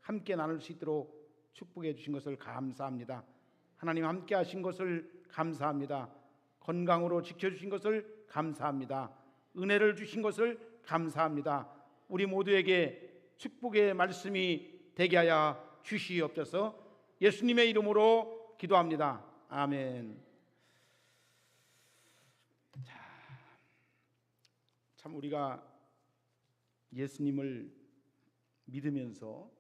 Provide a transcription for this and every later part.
함께 나눌 수 있도록 축복해 주신 것을 감사합니다. 하나님 함께 하신 것을 감사합니다. 건강으로 지켜주신 것을 감사합니다. 은혜를 주신 것을 감사합니다. 우리 모두에게 축복의 말씀이 되게 하여 주시옵소서. 예수님의 이름으로 기도합니다. 아멘. 참 우리가 예수님을 믿으면서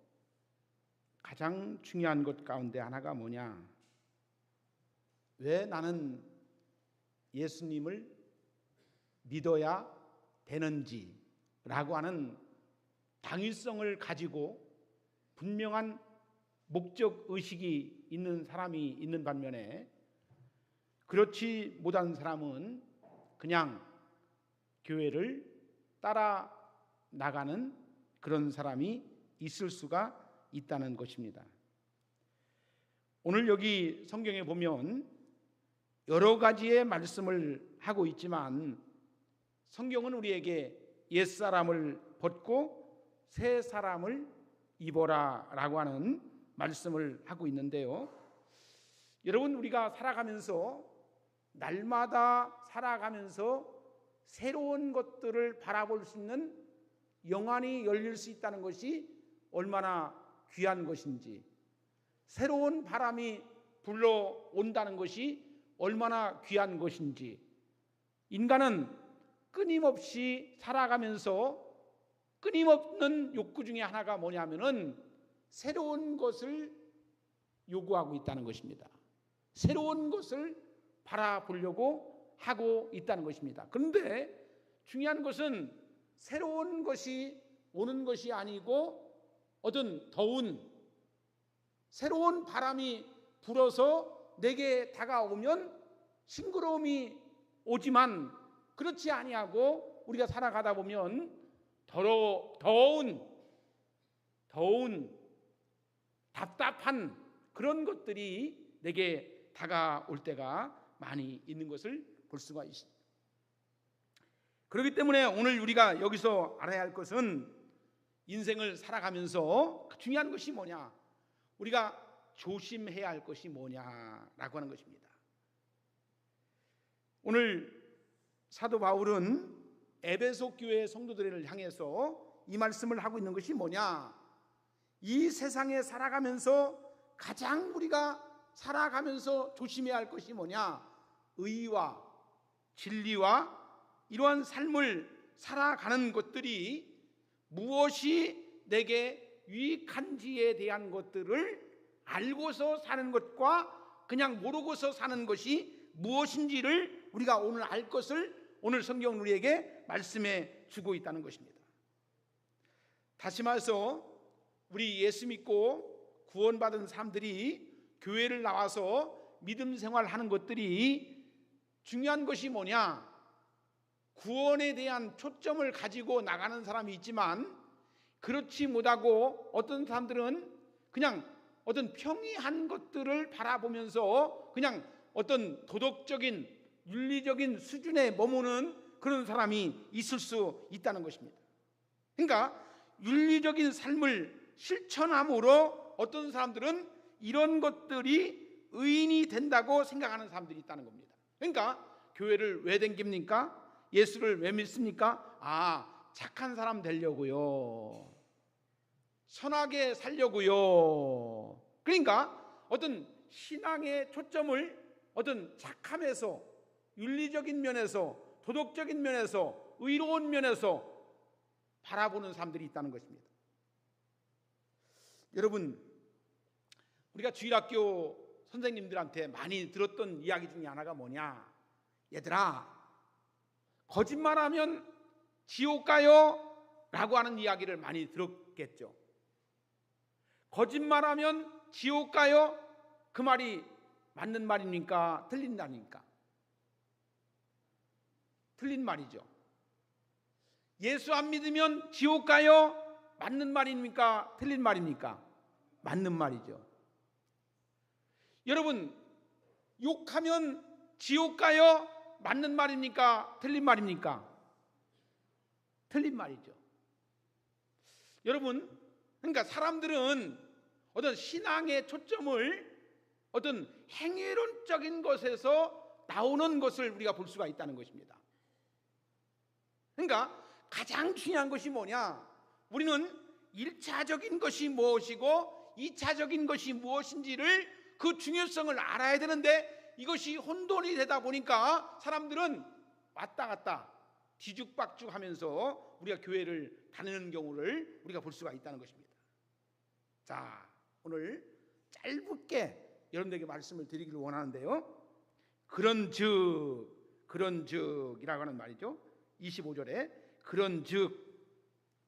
가장 중요한 것 가운데 하나가 뭐냐? 왜 나는 예수님을 믿어야 되는지라고 하는 당위성을 가지고 분명한 목적 의식이 있는 사람이 있는 반면에 그렇지 못한 사람은 그냥 교회를 따라 나가는 그런 사람이 있을 수가 있다는 것입니다. 오늘 여기 성경에 보면 여러 가지의 말씀을 하고 있지만 성경은 우리에게 옛사람을 벗고 새 사람을 입어라 라고 하는 말씀을 하고 있는데요, 여러분 우리가 살아가면서 날마다 살아가면서 새로운 것들을 바라볼 수 있는 영안이 열릴 수 있다는 것이 얼마나 귀한 것인지, 새로운 바람이 불러온다는 것이 얼마나 귀한 것인지, 인간은 끊임없이 살아가면서 끊임없는 욕구 중에 하나가 뭐냐면은 새로운 것을 요구하고 있다는 것입니다. 새로운 것을 바라보려고 하고 있다는 것입니다. 그런데 중요한 것은 새로운 것이 오는 것이 아니고 어떤 더운 새로운 바람이 불어서 내게 다가오면 싱그러움이 오지만 그렇지 아니하고 우리가 살아가다 보면 더운 답답한 그런 것들이 내게 다가올 때가 많이 있는 것을 볼 수가 있습니다. 그렇기 때문에 오늘 우리가 여기서 알아야 할 것은 인생을 살아가면서 중요한 것이 뭐냐, 우리가 조심해야 할 것이 뭐냐라고 하는 것입니다. 오늘 사도 바울은 에베소 교회 성도들을 향해서 이 말씀을 하고 있는 것이 뭐냐, 이 세상에 살아가면서 가장 우리가 살아가면서 조심해야 할 것이 뭐냐, 의와 진리와 이러한 삶을 살아가는 것들이 무엇이 내게 유익한지에 대한 것들을 알고서 사는 것과 그냥 모르고서 사는 것이 무엇인지를 우리가 오늘 알 것을 오늘 성경은 우리에게 말씀해 주고 있다는 것입니다. 다시 말해서 우리 예수 믿고 구원받은 사람들이 교회를 나와서 믿음 생활하는 것들이 중요한 것이 뭐냐, 구원에 대한 초점을 가지고 나가는 사람이 있지만 그렇지 못하고 어떤 사람들은 그냥 어떤 평이한 것들을 바라보면서 그냥 어떤 도덕적인 윤리적인 수준에 머무는 그런 사람이 있을 수 있다는 것입니다. 그러니까 윤리적인 삶을 실천함으로 어떤 사람들은 이런 것들이 의인이 된다고 생각하는 사람들이 있다는 겁니다. 그러니까 교회를 왜 댕깁니까? 예수를 왜 믿습니까? 착한 사람 되려고요, 선하게 살려고요. 그러니까 어떤 신앙의 초점을 어떤 착함에서, 윤리적인 면에서, 도덕적인 면에서, 의로운 면에서 바라보는 사람들이 있다는 것입니다. 여러분, 우리가 주일학교 선생님들한테 많이 들었던 이야기 중에 하나가 뭐냐, 얘들아 거짓말하면 지옥 가요? 라고 하는 이야기를 많이 들었겠죠. 거짓말하면 지옥 가요? 그 말이 맞는 말입니까? 틀린 말입니까? 틀린 말이죠. 예수 안 믿으면 지옥 가요? 맞는 말입니까? 틀린 말입니까? 맞는 말이죠. 여러분, 욕하면 지옥 가요? 맞는 말입니까? 틀린 말입니까? 틀린 말이죠. 여러분, 그러니까 사람들은 어떤 신앙의 초점을 어떤 행위론적인 것에서 나오는 것을 우리가 볼 수가 있다는 것입니다. 그러니까 가장 중요한 것이 뭐냐? 우리는 1차적인 것이 무엇이고 2차적인 것이 무엇인지를 그 중요성을 알아야 되는데, 이것이 혼돈이 되다 보니까 사람들은 왔다 갔다 뒤죽박죽 하면서 우리가 교회를 다니는 경우를 우리가 볼 수가 있다는 것입니다. 자, 오늘 짧게 여러분들에게 말씀을 드리기를 원하는데요, 그런즉이라고 하는 말이죠. 25절에 그런즉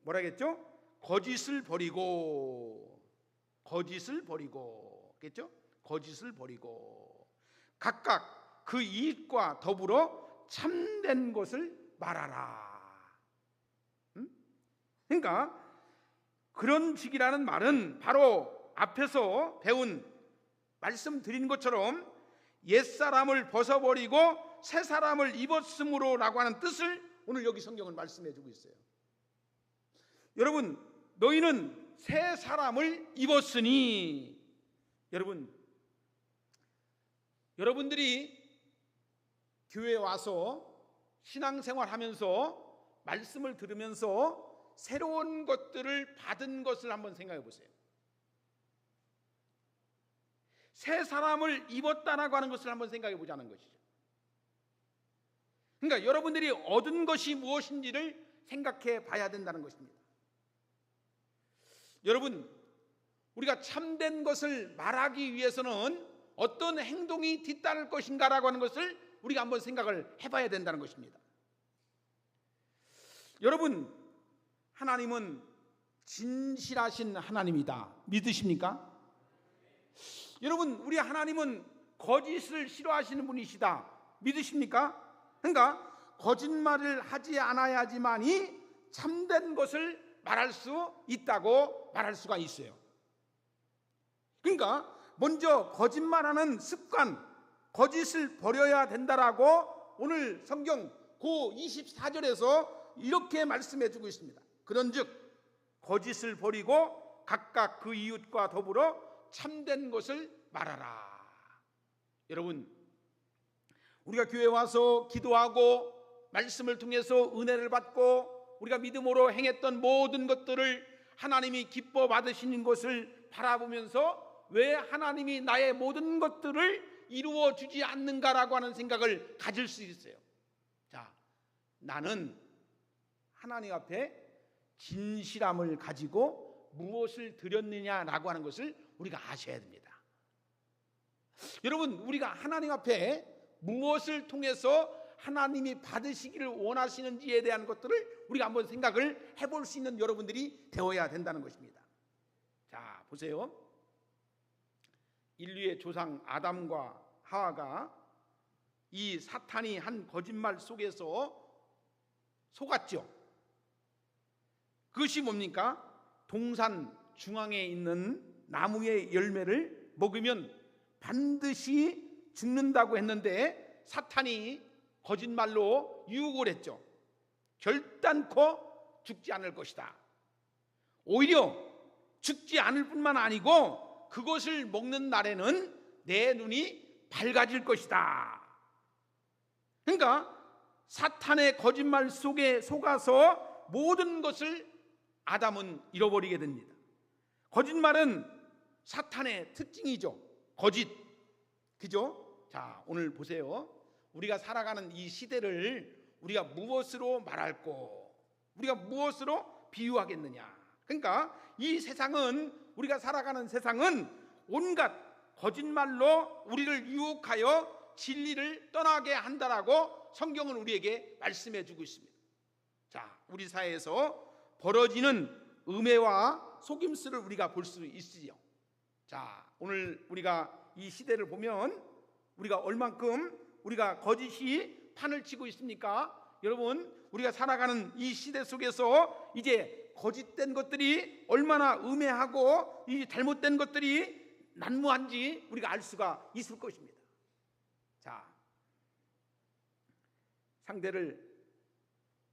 뭐라겠죠? 거짓을 버리고 겠죠? 거짓을 버리고 각각 그 이익과 더불어 참된 것을 말하라. 그러니까 그런즉이라는 말은 바로 앞에서 배운 말씀드린 것처럼 옛사람을 벗어버리고 새사람을 입었으므로 라고 하는 뜻을 오늘 여기 성경은 말씀해 주고 있어요. 여러분, 너희는 새 사람을 입었으니, 여러분들이 교회에 와서 신앙생활 하면서 말씀을 들으면서 새로운 것들을 받은 것을 한번 생각해 보세요. 새 사람을 입었다라고 하는 것을 한번 생각해 보자는 것이죠. 그러니까 여러분들이 얻은 것이 무엇인지를 생각해 봐야 된다는 것입니다. 여러분, 우리가 참된 것을 말하기 위해서는 어떤 행동이 뒤따를 것인가라고 하는 것을 우리가 한번 생각을 해봐야 된다는 것입니다. 여러분, 하나님은 진실하신 하나님이다. 믿으십니까? 여러분, 우리 하나님은 거짓을 싫어하시는 분이시다. 믿으십니까? 그러니까 거짓말을 하지 않아야지만이 참된 것을 말할 수 있다고 말할 수가 있어요. 그러니까 먼저 거짓말하는 습관, 거짓을 버려야 된다라고 오늘 성경 고 24절에서 이렇게 말씀해 주고 있습니다. 그런즉 거짓을 버리고 각각 그 이웃과 더불어 참된 것을 말하라. 여러분, 우리가 교회에 와서 기도하고 말씀을 통해서 은혜를 받고 우리가 믿음으로 행했던 모든 것들을 하나님이 기뻐 받으시는 것을 바라보면서 왜 하나님이 나의 모든 것들을 이루어 주지 않는가라고 하는 생각을 가질 수 있어요. 자, 나는 하나님 앞에 진실함을 가지고 무엇을 드렸느냐라고 하는 것을 우리가 아셔야 됩니다. 여러분, 우리가 하나님 앞에 무엇을 통해서 하나님이 받으시기를 원하시는지에 대한 것들을 우리가 한번 생각을 해볼 수 있는 여러분들이 되어야 된다는 것입니다. 자, 보세요. 인류의 조상 아담과 하와가 이 사탄이 한 거짓말 속에서 속았죠. 그것이 뭡니까? 동산 중앙에 있는 나무의 열매를 먹으면 반드시 죽는다고 했는데 사탄이 거짓말로 유혹을 했죠. 결단코 죽지 않을 것이다. 오히려 죽지 않을 뿐만 아니고 그것을 먹는 날에는 내 눈이 밝아질 것이다. 그러니까 사탄의 거짓말 속에 속아서 모든 것을 아담은 잃어버리게 됩니다. 거짓말은 사탄의 특징이죠. 거짓, 그죠? 자, 오늘 보세요. 우리가 살아가는 이 시대를 우리가 무엇으로 말할고 우리가 무엇으로 비유하겠느냐. 그러니까 이 세상은, 우리가 살아가는 세상은 온갖 거짓말로 우리를 유혹하여 진리를 떠나게 한다라고 성경은 우리에게 말씀해 주고 있습니다. 자, 우리 사회에서 벌어지는 음해와 속임수를 우리가 볼 수 있지요. 자, 오늘 우리가 이 시대를 보면 우리가 얼만큼 우리가 거짓이 판을 치고 있습니까? 여러분, 우리가 살아가는 이 시대 속에서 이제 거짓된 것들이 얼마나 음해하고 이 잘못된 것들이 난무한지 우리가 알 수가 있을 것입니다. 자, 상대를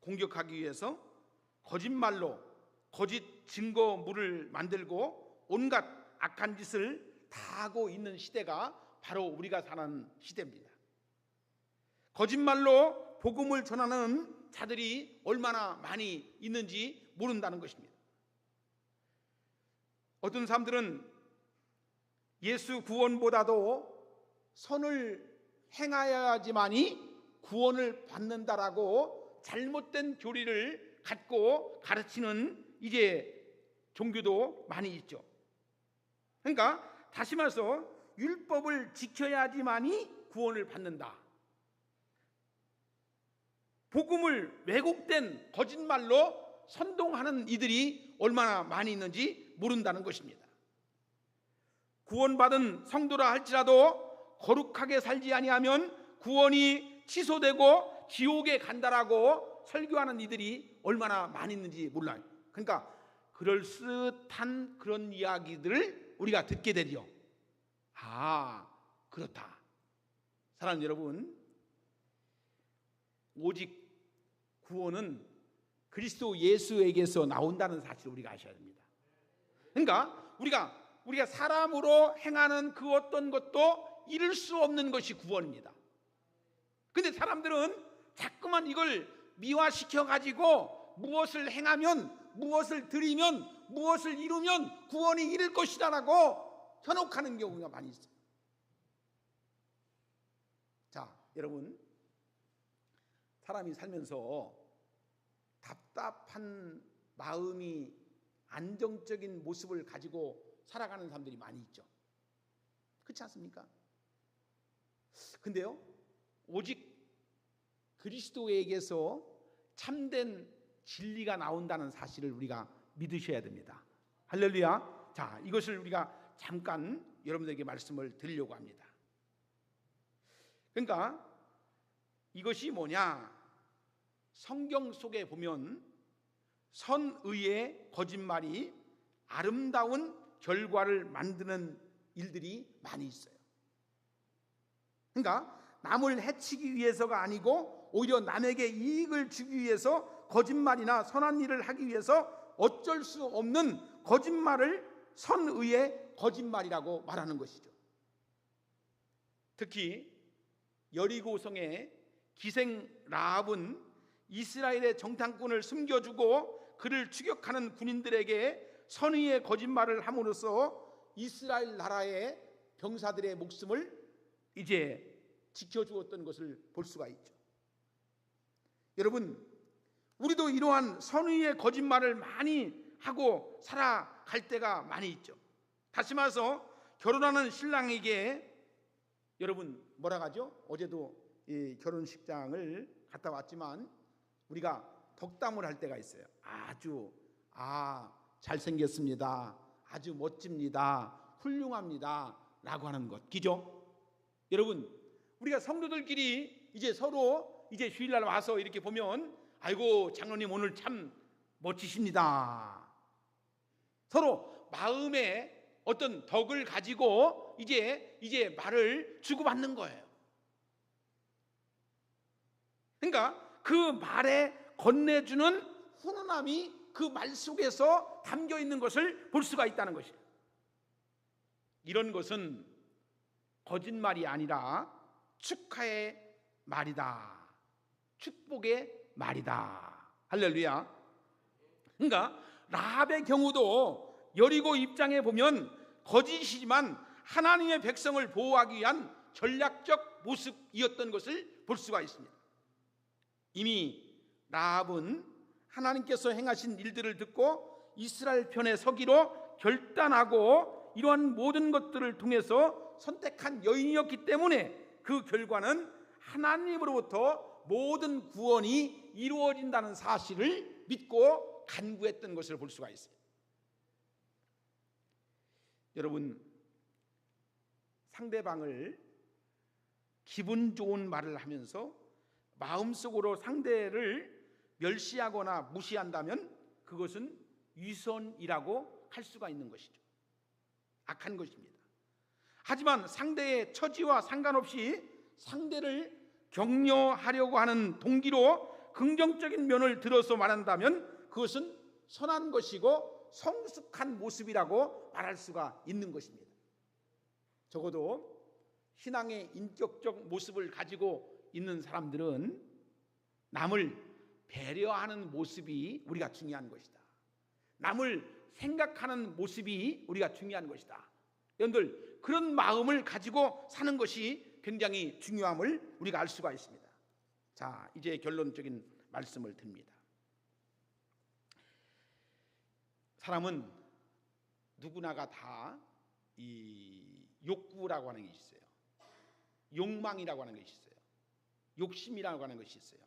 공격하기 위해서 거짓말로, 거짓 증거물을 만들고 온갖 악한 짓을 다 하고 있는 시대가 바로 우리가 사는 시대입니다. 거짓말로 복음을 전하는 자들이 얼마나 많이 있는지 모른다는 것입니다. 어떤 사람들은 예수 구원보다도 선을 행하여야지만이 구원을 받는다라고 잘못된 교리를 갖고 가르치는 이제 종교도 많이 있죠. 그러니까 다시 말해서 율법을 지켜야지만이 구원을 받는다. 복음을 왜곡된 거짓말로 선동하는 이들이 얼마나 많이 있는지 모른다는 것입니다. 구원받은 성도라 할지라도 거룩하게 살지 아니하면 구원이 취소되고 지옥에 간다라고 설교하는 이들이 얼마나 많이 있는지 몰라요. 그러니까 그럴듯한 그런 이야기들을 우리가 듣게 되죠. 아, 그렇다. 사랑하는 여러분, 오직 구원은 그리스도 예수에게서 나온다는 사실을 우리가 아셔야 됩니다. 그러니까 우리가 사람으로 행하는 그 어떤 것도 이룰 수 없는 것이 구원입니다. 근데 사람들은 자꾸만 이걸 미화시켜 가지고 무엇을 행하면, 무엇을 드리면, 무엇을 이루면 구원이 이룰 것이다라고 현혹하는 경우가 많이 있어요. 자, 여러분, 사람이 살면서 답답한 마음이 안정적인 모습을 가지고 살아가는 사람들이 많이 있죠. 그렇지 않습니까? 근데요, 오직 그리스도에게서 참된 진리가 나온다는 사실을 우리가 믿으셔야 됩니다. 할렐루야. 자, 이것을 우리가 잠깐 여러분들에게 말씀을 드리려고 합니다. 그러니까 이것이 뭐냐? 성경 속에 보면 선의의 거짓말이 아름다운 결과를 만드는 일들이 많이 있어요. 그러니까 남을 해치기 위해서가 아니고 오히려 남에게 이익을 주기 위해서 거짓말이나 선한 일을 하기 위해서 어쩔 수 없는 거짓말을 선의의 거짓말이라고 말하는 것이죠. 특히 여리고성의 기생 라합은 이스라엘의 정탐꾼을 숨겨주고 그를 추격하는 군인들에게 선의의 거짓말을 함으로써 이스라엘 나라의 병사들의 목숨을 이제 지켜주었던 것을 볼 수가 있죠. 여러분, 우리도 이러한 선의의 거짓말을 많이 하고 살아갈 때가 많이 있죠. 다시 말해서 결혼하는 신랑에게 여러분 뭐라 하죠? 어제도 이 결혼식장을 갔다 왔지만 우리가 덕담을 할 때가 있어요. 아주 잘생겼습니다. 아주 멋집니다. 훌륭합니다. 라고 하는 것. 그죠? 여러분, 우리가 성도들끼리 이제 서로 이제 주일날 와서 이렇게 보면 아이고 장로님 오늘 참 멋지십니다. 서로 마음에 어떤 덕을 가지고 이제 말을 주고받는 거예요. 그러니까 그 말에 건네주는 훈훈함이 그 말 속에서 담겨 있는 것을 볼 수가 있다는 것이에요. 이런 것은 거짓말이 아니라 축하의 말이다. 축복의 말이다. 할렐루야. 그러니까 라합의 경우도 여리고 입장에 보면 거짓이지만 하나님의 백성을 보호하기 위한 전략적 모습이었던 것을 볼 수가 있습니다. 이미 라합은 하나님께서 행하신 일들을 듣고 이스라엘 편에 서기로 결단하고 이러한 모든 것들을 통해서 선택한 여인이었기 때문에 그 결과는 하나님으로부터 모든 구원이 이루어진다는 사실을 믿고 간구했던 것을 볼 수가 있어요. 여러분, 상대방을 기분 좋은 말을 하면서 마음속으로 상대를 멸시하거나 무시한다면 그것은 위선이라고 할 수가 있는 것이죠. 악한 것입니다. 하지만 상대의 처지와 상관없이 상대를 격려하려고 하는 동기로 긍정적인 면을 들어서 말한다면 그것은 선한 것이고 성숙한 모습이라고 말할 수가 있는 것입니다. 적어도 신앙의 인격적 모습을 가지고 있는 사람들은 남을 배려하는 모습이 우리가 중요한 것이다. 남을 생각하는 모습이 우리가 중요한 것이다. 여러분들, 그런 마음을 가지고 사는 것이 굉장히 중요함을 우리가 알 수가 있습니다. 자, 이제 결론적인 말씀을 드립니다. 사람은 누구나가 다 이 욕구라고 하는 것이 있어요. 욕망이라고 하는 것이 있어요. 욕심이라고 하는 것이 있어요.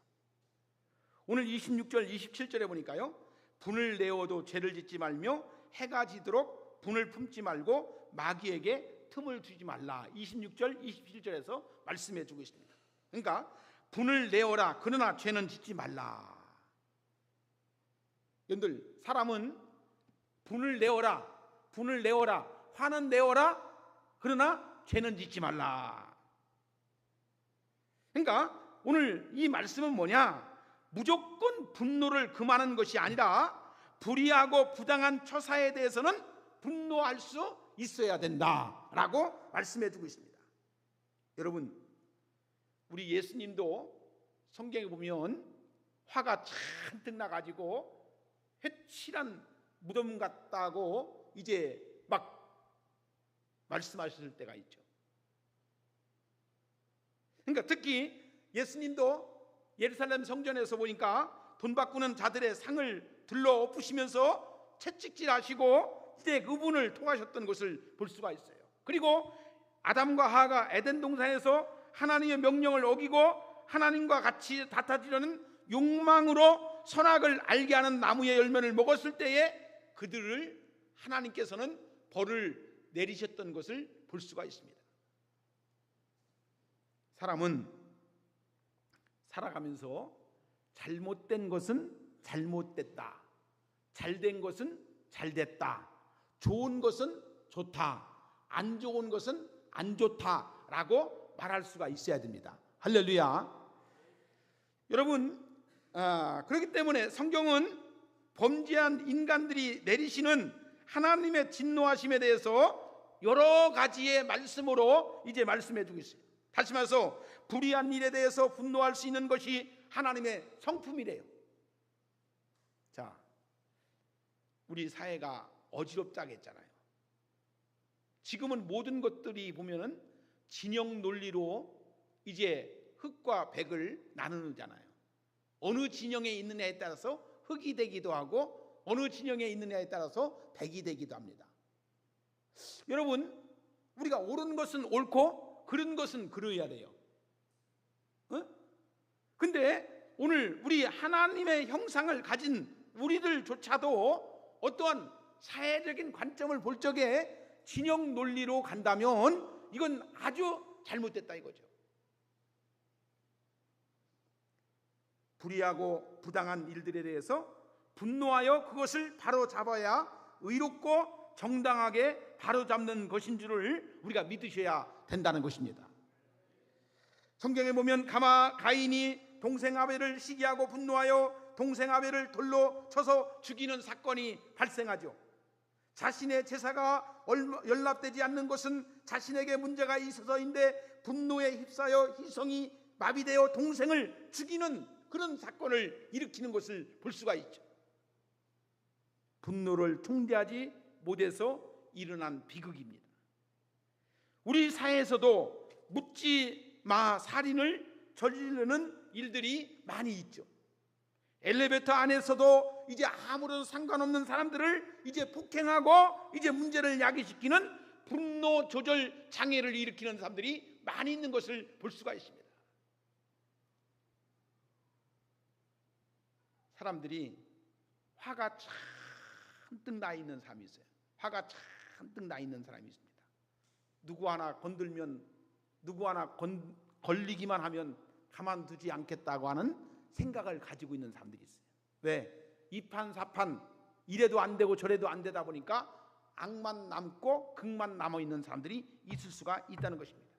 오늘 26절 27절에 보니까요, 분을 내어도 죄를 짓지 말며 해가 지도록 분을 품지 말고 마귀에게 틈을 두지 말라. 26절 27절에서 말씀해 주고 있습니다. 그러니까 분을 내어라, 그러나 죄는 짓지 말라. 여러분들, 사람은 분을 내어라, 화는 내어라, 그러나 죄는 짓지 말라. 그러니까 오늘 이 말씀은 뭐냐? 무조건 분노를 금하는 것이 아니라 불의하고 부당한 처사에 대해서는 분노할 수 있어야 된다라고 말씀해 주고 있습니다. 여러분, 우리 예수님도 성경에 보면 화가 잔뜩 나가지고 회칠한 무덤 같다고 이제 막 말씀하셨을 때가 있죠. 그러니까 특히 예수님도 예루살렘 성전에서 보니까 돈 바꾸는 자들의 상을 들러 엎으시면서 채찍질하시고 이제 그분을 통하셨던 것을 볼 수가 있어요. 그리고 아담과 하와가 에덴 동산에서 하나님의 명령을 어기고 하나님과 같이 다투려는 욕망으로 선악을 알게 하는 나무의 열매를 먹었을 때에 그들을 하나님께서는 벌을 내리셨던 것을 볼 수가 있습니다. 사람은 살아가면서 잘못된 것은 잘못됐다, 잘된 것은 잘됐다, 좋은 것은 좋다, 안 좋은 것은 안 좋다라고 말할 수가 있어야 됩니다. 할렐루야. 여러분, 그렇기 때문에 성경은 범죄한 인간들이 내리시는 하나님의 진노하심에 대해서 여러 가지의 말씀으로 이제 말씀해 주고 있어요. 다시 말해서 불의한 일에 대해서 분노할 수 있는 것이 하나님의 성품이래요. 자, 우리 사회가 어지럽다고 했잖아요. 지금은 모든 것들이 보면은 진영 논리로 이제 흑과 백을 나누잖아요. 어느 진영에 있느냐에 따라서 흑이 되기도 하고 어느 진영에 있느냐에 따라서 백이 되기도 합니다. 여러분, 우리가 옳은 것은 옳고 그른 것은 그러야 돼요. 근데 오늘 우리 하나님의 형상을 가진 우리들조차도 어떠한 사회적인 관점을 볼 적에 진영 논리로 간다면 이건 아주 잘못됐다 이거죠. 불의하고 부당한 일들에 대해서 분노하여 그것을 바로잡아야 의롭고 정당하게 바로잡는 것인 줄을 우리가 믿으셔야 된다는 것입니다. 성경에 보면 가인이 동생 아벨을 시기하고 분노하여 동생 아벨을 돌로 쳐서 죽이는 사건이 발생하죠. 자신의 제사가 연락되지 않는 것은 자신에게 문제가 있어서인데 분노에 휩싸여 희성이 마비되어 동생을 죽이는 그런 사건을 일으키는 것을 볼 수가 있죠. 분노를 통제하지 못해서 일어난 비극입니다. 우리 사회에서도 묻지 마 살인을 저지르는 일들이 많이 있죠. 엘리베이터 안에서도 이제 아무런 상관없는 사람들을 이제 폭행하고 이제 문제를 야기시키는 분노 조절 장애를 일으키는 사람들이 많이 있는 것을 볼 수가 있습니다. 사람들이 화가 잔뜩 나 있는 사람이 있어요. 화가 잔뜩 나 있는 사람이 있습니다. 누구 하나 건들면, 누구 하나 걸리기만 하면 가만두지 않겠다고 하는 생각을 가지고 있는 사람들이 있어요. 왜? 이판사판 이래도 안 되고 저래도 안 되다 보니까 악만 남고 극만 남아있는 사람들이 있을 수가 있다는 것입니다.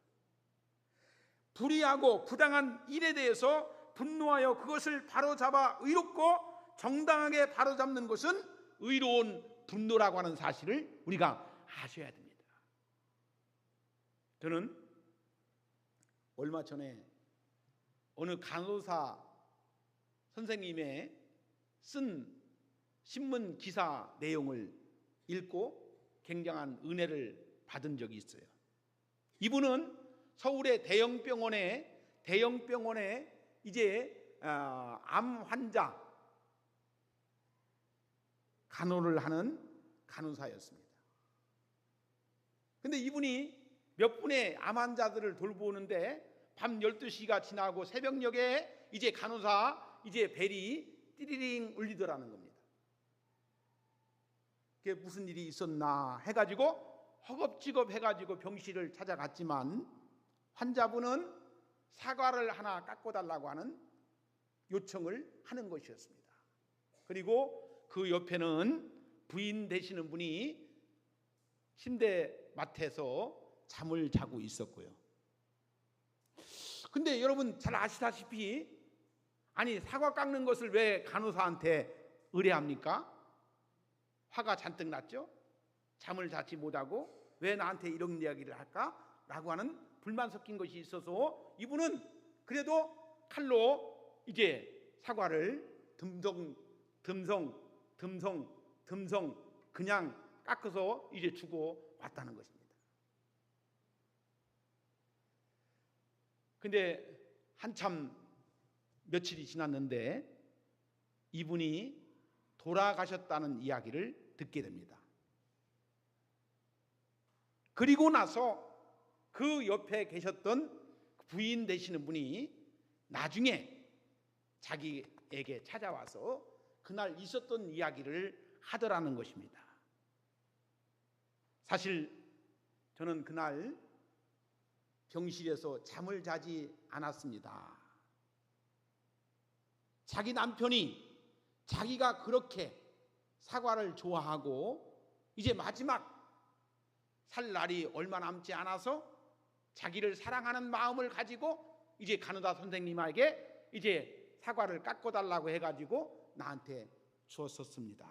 불의하고 부당한 일에 대해서 분노하여 그것을 바로잡아 의롭고 정당하게 바로잡는 것은 의로운 분노라고 하는 사실을 우리가 아셔야 됩니다. 저는 얼마 전에 어느 간호사 선생님의 쓴 신문 기사 내용을 읽고 굉장한 은혜를 받은 적이 있어요. 이분은 서울의 대형병원에 이제 암 환자 간호를 하는 간호사였습니다. 근데 이분이 몇 분의 암 환자들을 돌보는데 밤 12시가 지나고 새벽녘에 이제 간호사 이제 벨이 띠리링 울리더라는 겁니다. 그게 무슨 일이 있었나 해가지고 허겁지겁 해가지고 병실을 찾아갔지만 환자분은 사과를 하나 깎아달라고 하는 요청을 하는 것이었습니다. 그리고 그 옆에는 부인 되시는 분이 침대 맡에서 잠을 자고 있었고요. 근데 여러분 잘 아시다시피 아니 사과 깎는 것을 왜 간호사한테 의뢰합니까? 화가 잔뜩 났죠. 잠을 자지 못하고 왜 나한테 이런 이야기를 할까? 라고 하는 불만 섞인 것이 있어서 이분은 그래도 칼로 이제 사과를 듬성 그냥 깎아서 이제 주고 왔다는 것입니다. 근데 한참 며칠이 지났는데 이분이 돌아가셨다는 이야기를 듣게 됩니다. 그리고 나서 그 옆에 계셨던 부인 되시는 분이 나중에 자기에게 찾아와서 그날 있었던 이야기를 하더라는 것입니다. 사실 저는 그날 병실에서 잠을 자지 않았습니다. 자기 남편이 자기가 그렇게 사과를 좋아하고 이제 마지막 살 날이 얼마 남지 않아서 자기를 사랑하는 마음을 가지고 이제 간호사 선생님에게 이제 사과를 깎아달라고 해가지고 나한테 주었었습니다.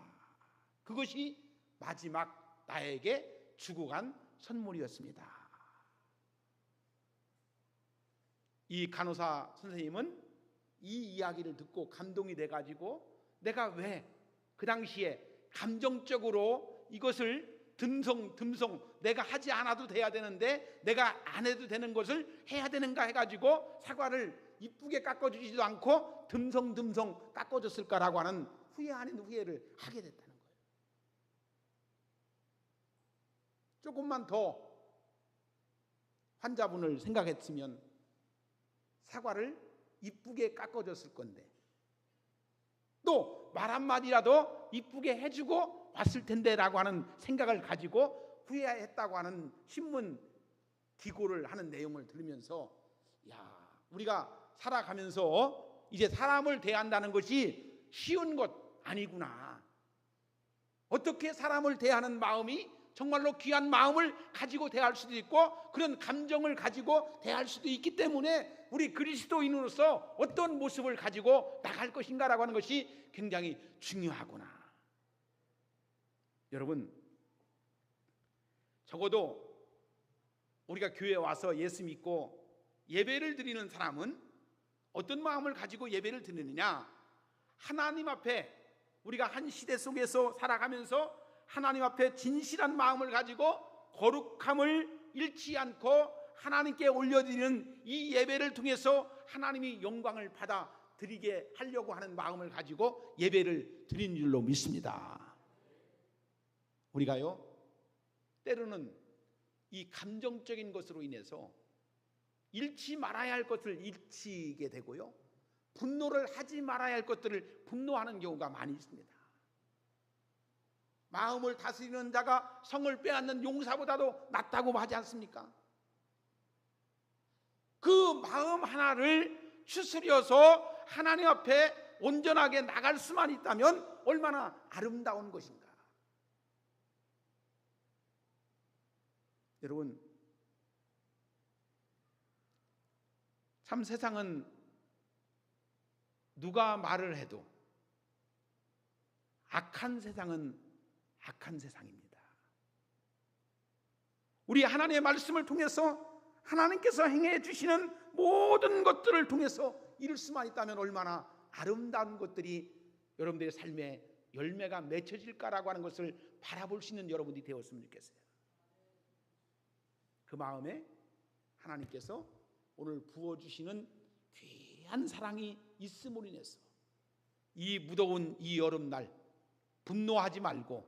그것이 마지막 나에게 주고 간 선물이었습니다. 이 간호사 선생님은 이 이야기를 듣고 감동이 돼가지고 내가 왜 그 당시에 감정적으로 이것을 듬성 내가 하지 않아도 돼야 되는데 내가 안 해도 되는 것을 해야 되는가 해가지고 사과를 이쁘게 깎아주지도 않고 듬성 깎아줬을까라고 하는 후회 아닌 후회를 하게 됐다는 거예요. 조금만 더 환자분을 생각했으면 사과를 이쁘게 깎아줬을 건데 또 말 한마디라도 이쁘게 해주고 왔을 텐데 라고 하는 생각을 가지고 후회했다고 하는 신문 기고를 하는 내용을 들으면서 야, 우리가 살아가면서 이제 사람을 대한다는 것이 쉬운 것 아니구나. 어떻게 사람을 대하는 마음이 정말로 귀한 마음을 가지고 대할 수도 있고 그런 감정을 가지고 대할 수도 있기 때문에 우리 그리스도인으로서 어떤 모습을 가지고 나갈 것인가라고 하는 것이 굉장히 중요하구나. 여러분, 적어도 우리가 교회에 와서 예수 믿고 예배를 드리는 사람은 어떤 마음을 가지고 예배를 드리느냐? 하나님 앞에 우리가 한 시대 속에서 살아가면서 하나님 앞에 진실한 마음을 가지고 거룩함을 잃지 않고 하나님께 올려드리는 이 예배를 통해서 하나님이 영광을 받아 드리게 하려고 하는 마음을 가지고 예배를 드리는 줄로 믿습니다. 우리가요, 때로는 이 감정적인 것으로 인해서 잃지 말아야 할 것을 잃히게 되고요, 분노를 하지 말아야 할 것들을 분노하는 경우가 많이 있습니다. 마음을 다스리는 자가 성을 빼앗는 용사보다도 낫다고 하지 않습니까? 그 마음 하나를 추스려서 하나님 앞에 온전하게 나갈 수만 있다면 얼마나 아름다운 것인가. 여러분, 참 세상은 누가 말을 해도, 악한 세상은 악한 세상입니다. 우리 하나님의 말씀을 통해서 하나님께서 행해 주시는 모든 것들을 통해서 이룰 수만 있다면 얼마나 아름다운 것들이 여러분들의 삶에 열매가 맺혀질까라고 하는 것을 바라볼 수 있는 여러분들이 되었으면 좋겠어요. 그 마음에 하나님께서 오늘 부어주시는 귀한 사랑이 있음으로 인해서 이 무더운 이 여름날 분노하지 말고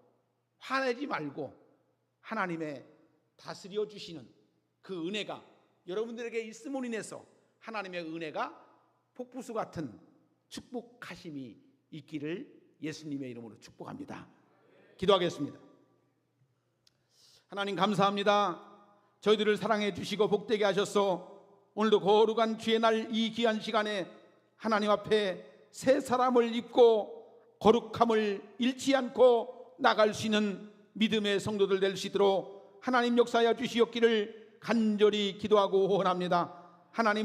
화내지 말고 하나님의 다스려 주시는 그 은혜가 여러분들에게 있음으로 인해서 하나님의 은혜가 폭포수 같은 축복하심이 있기를 예수님의 이름으로 축복합니다. 기도하겠습니다. 하나님 감사합니다. 저희들을 사랑해 주시고 복되게 하셔서 오늘도 거룩한 주의 날 이 귀한 시간에 하나님 앞에 새 사람을 입고 거룩함을 잃지 않고 나갈 수 있는 믿음의 성도들 될 수 있도록 하나님 역사하여 주시옵기를 간절히 기도하고 호언합니다. 하나님